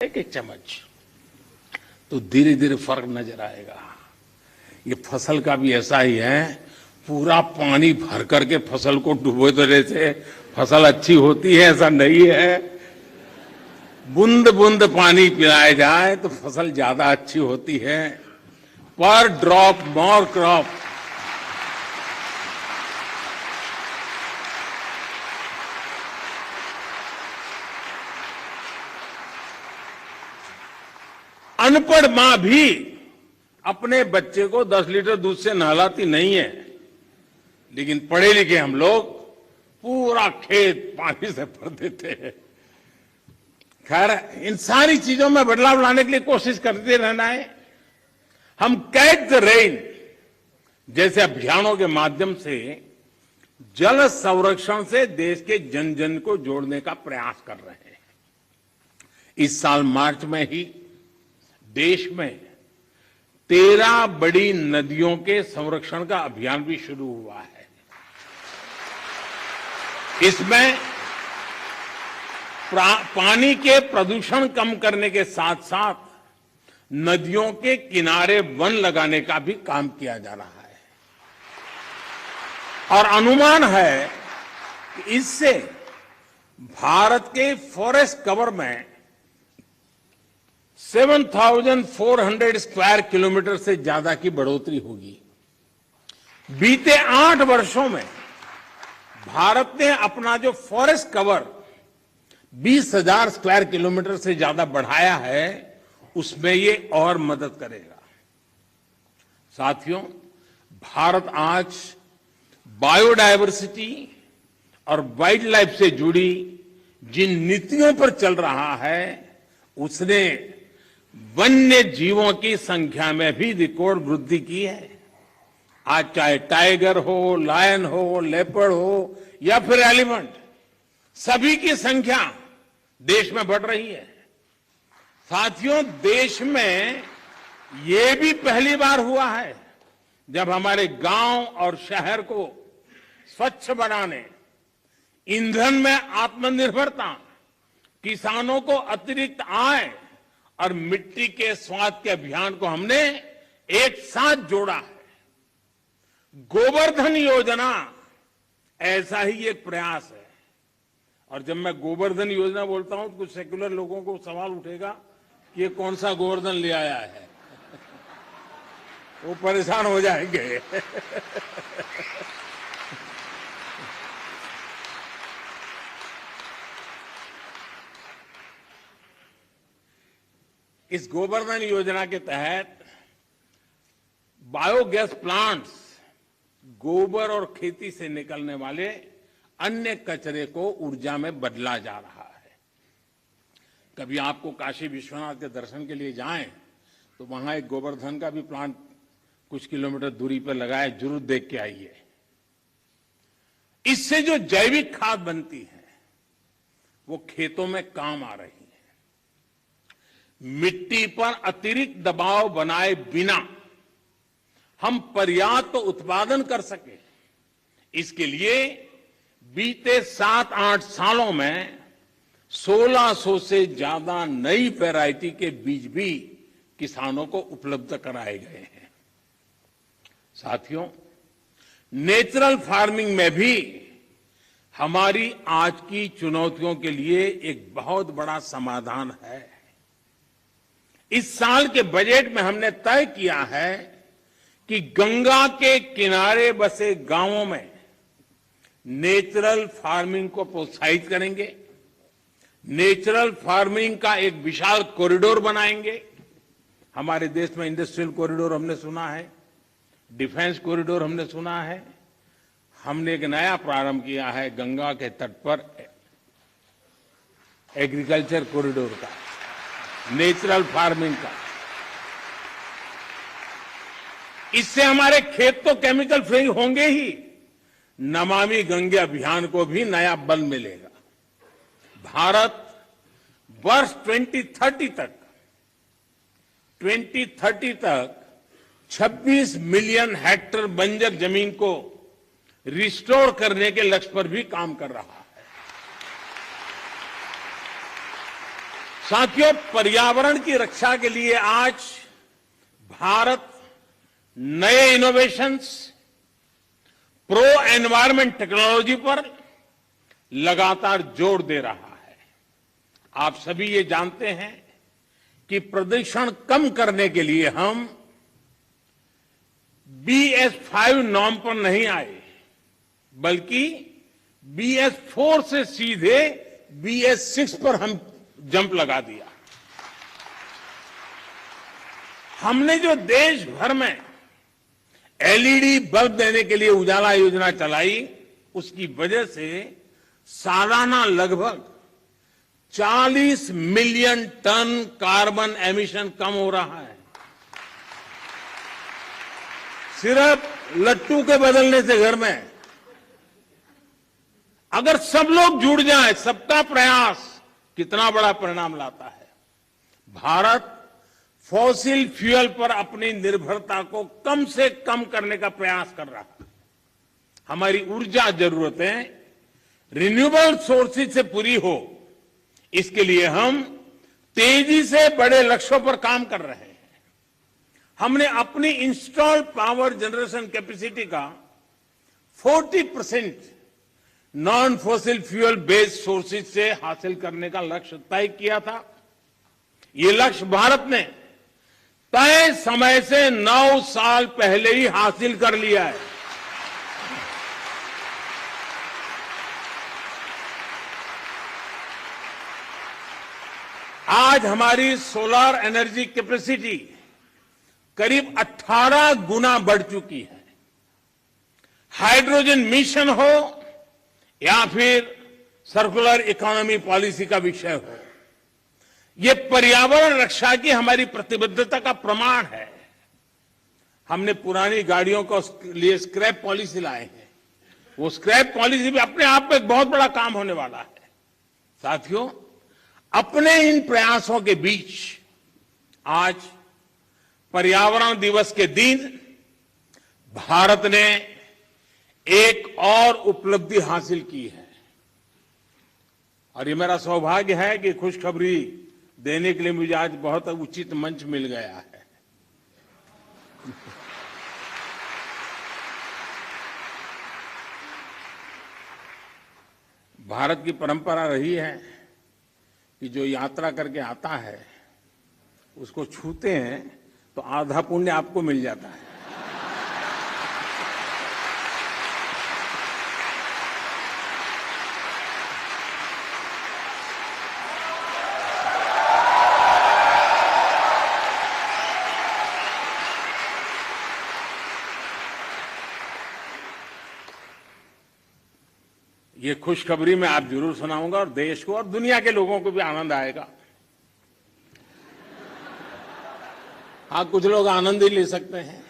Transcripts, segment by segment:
एक एक चम्मच तो धीरे धीरे फर्क नजर आएगा। ये फसल का भी ऐसा ही है, पूरा पानी भर करके फसल को डुबो देने से फसल अच्छी होती है ऐसा नहीं है। बूंद बूंद पानी पिलाया जाए तो फसल ज्यादा अच्छी होती है। पर ड्रॉप मोर क्रॉप। अनपढ़ मां भी अपने बच्चे को 10 लीटर दूध से नहलाती नहीं है, लेकिन पढ़े लिखे हम लोग पूरा खेत पानी से भर देते हैं। खैर, इन सारी चीजों में बदलाव लाने के लिए कोशिश करते रहना है। हम कैच द रेन जैसे अभियानों के माध्यम से जल संरक्षण से देश के जन जन को जोड़ने का प्रयास कर रहे हैं। इस साल मार्च में ही देश में 13 बड़ी नदियों के संरक्षण का अभियान भी शुरू हुआ है। इसमें पानी के प्रदूषण कम करने के साथ साथ नदियों के किनारे वन लगाने का भी काम किया जा रहा है। और अनुमान है कि इससे भारत के फॉरेस्ट कवर में 7,400 स्क्वायर किलोमीटर से ज्यादा की बढ़ोतरी होगी। बीते 8 वर्षों में भारत ने अपना जो फॉरेस्ट कवर 20,000 स्क्वायर किलोमीटर से ज्यादा बढ़ाया है, उसमें ये और मदद करेगा। साथियों, भारत आज बायोडायवर्सिटी और वाइल्ड लाइफ से जुड़ी जिन नीतियों पर चल रहा है, उसने वन्य जीवों की संख्या में भी रिकॉर्ड वृद्धि की है। आज चाहे टाइगर हो, लायन हो, लेपर्ड हो या फिर एलिफेंट, सभी की संख्या देश में बढ़ रही है। साथियों, देश में ये भी पहली बार हुआ है जब हमारे गांव और शहर को स्वच्छ बनाने, ईंधन में आत्मनिर्भरता, किसानों को अतिरिक्त आय और मिट्टी के स्वाद के अभियान को हमने एक साथ जोड़ा है। गोवर्धन योजना ऐसा ही एक प्रयास है। और जब मैं गोवर्धन योजना बोलता हूं तो कुछ सेक्युलर लोगों को सवाल उठेगा कि ये कौन सा गोवर्धन ले आया है। वो परेशान हो जाएंगे। इस गोवर्धन योजना के तहत बायोगैस प्लांट्स गोबर और खेती से निकलने वाले अन्य कचरे को ऊर्जा में बदला जा रहा है। कभी आपको काशी विश्वनाथ के दर्शन के लिए जाएं तो वहां एक गोवर्धन का भी प्लांट कुछ किलोमीटर दूरी पर लगा है, जरूर देख के आइए। इससे जो जैविक खाद बनती है वो खेतों में काम आ रही है। मिट्टी पर अतिरिक्त दबाव बनाए बिना हम पर्याप्त उत्पादन कर सके, इसके लिए बीते 7-8 सालों में 1600 से ज्यादा नई वैरायटी के बीज भी किसानों को उपलब्ध कराए गए हैं। साथियों, नेचुरल फार्मिंग में भी हमारी आज की चुनौतियों के लिए एक बहुत बड़ा समाधान है। इस साल के बजट में हमने तय किया है कि गंगा के किनारे बसे गांवों में नेचुरल फार्मिंग को प्रोत्साहित करेंगे। नेचुरल फार्मिंग का एक विशाल कॉरिडोर बनाएंगे। हमारे देश में इंडस्ट्रियल कॉरिडोर हमने सुना है, डिफेंस कॉरिडोर हमने सुना है। हमने एक नया प्रारंभ किया है गंगा के तट पर एग्रीकल्चर कॉरिडोर का, नेचुरल फार्मिंग का। इससे हमारे खेत तो केमिकल फ्री होंगे ही, नमामि गंगे अभियान को भी नया बल मिलेगा। भारत वर्ष 2030 तक 26 मिलियन हेक्टेयर बंजर जमीन को रिस्टोर करने के लक्ष्य पर भी काम कर रहा है। साथियों, पर्यावरण की रक्षा के लिए आज भारत नए इनोवेशंस, प्रो एनवायरमेंट टेक्नोलॉजी पर लगातार जोर दे रहा है। आप सभी ये जानते हैं कि प्रदूषण कम करने के लिए हम BS5 नॉर्म पर नहीं आए, बल्कि BS4 से सीधे BS6 पर हम जंप लगा दिया। हमने जो देश भर में LED बल्ब देने के लिए उजाला योजना चलाई, उसकी वजह से सालाना लगभग 40 मिलियन टन कार्बन एमिशन कम हो रहा है। सिर्फ लट्टू के बदलने से घर में अगर सब लोग जुड़ जाएं, सबका प्रयास कितना बड़ा परिणाम लाता है। भारत फॉसिल फ्यूल पर अपनी निर्भरता को कम से कम करने का प्रयास कर रहा है। हमारी ऊर्जा जरूरतें रिन्यूएबल सोर्सेज से पूरी हो, इसके लिए हम तेजी से बड़े लक्ष्यों पर काम कर रहे हैं। हमने अपनी इंस्टॉल्ड पावर जनरेशन कैपेसिटी का 40% non fossil fuel based sources से हासिल करने का लक्ष्य तय किया था। ये लक्ष्य भारत ने तय समय से 9 साल पहले ही हासिल कर लिया है। आज हमारी सोलर एनर्जी कैपेसिटी करीब 18 गुना बढ़ चुकी है। हाइड्रोजन मिशन हो या फिर सर्कुलर इकोनॉमी पॉलिसी का विषय हो, ये पर्यावरण रक्षा की हमारी प्रतिबद्धता का प्रमाण है। हमने पुरानी गाड़ियों को लिए स्क्रैप पॉलिसी लाए हैं। वो स्क्रैप पॉलिसी भी अपने आप में एक बहुत बड़ा काम होने वाला है। साथियों, अपने इन प्रयासों के बीच आज पर्यावरण दिवस के दिन भारत ने एक और उपलब्धि हासिल की है, और ये मेरा सौभाग्य है कि खुशखबरी देने के लिए मुझे आज बहुत उचित मंच मिल गया है। भारत की परंपरा रही है कि जो यात्रा करके आता है उसको छूते हैं तो आधा पुण्य आपको मिल जाता है। ये खुशखबरी मैं आप जरूर सुनाऊंगा और देश को और दुनिया के लोगों को भी आनंद आएगा। हाँ, कुछ लोग आनंद ही ले सकते हैं।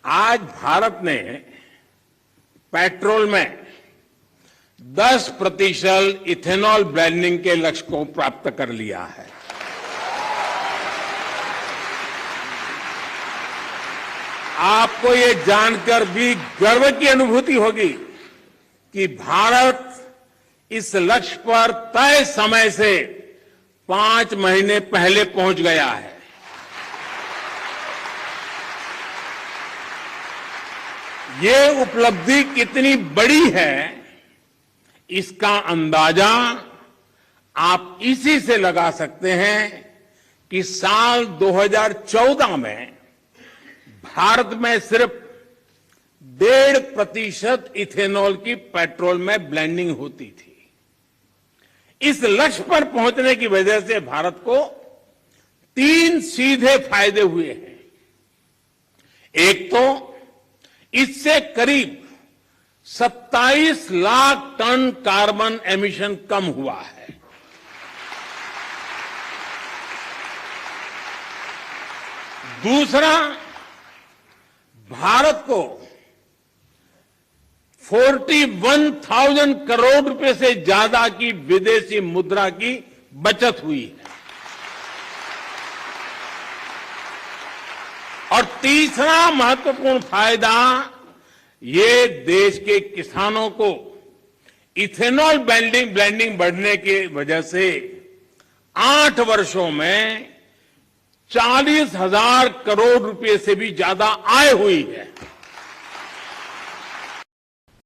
आज भारत ने पेट्रोल में 10% इथेनॉल ब्लेंडिंग के लक्ष्य को प्राप्त कर लिया है। आपको ये जानकर भी गर्व की अनुभूति होगी कि भारत इस लक्ष्य पर तय समय से 5 महीने पहले पहुंच गया है। ये उपलब्धि कितनी बड़ी है, इसका अंदाजा आप इसी से लगा सकते हैं कि साल 2014 में भारत में सिर्फ 1.5% इथेनॉल की पेट्रोल में ब्लेंडिंग होती थी। इस लक्ष्य पर पहुंचने की वजह से भारत को 3 सीधे फायदे हुए हैं। एक तो इससे करीब 27 लाख टन कार्बन एमिशन कम हुआ है। दूसरा, भारत को 41,000 करोड़ रुपए से ज्यादा की विदेशी मुद्रा की बचत हुई है। और तीसरा महत्वपूर्ण फायदा, ये देश के किसानों को इथेनॉल ब्लेंडिंग बढ़ने की वजह से 8 वर्षों में 40,000 करोड़ रुपए से भी ज्यादा आय हुई है।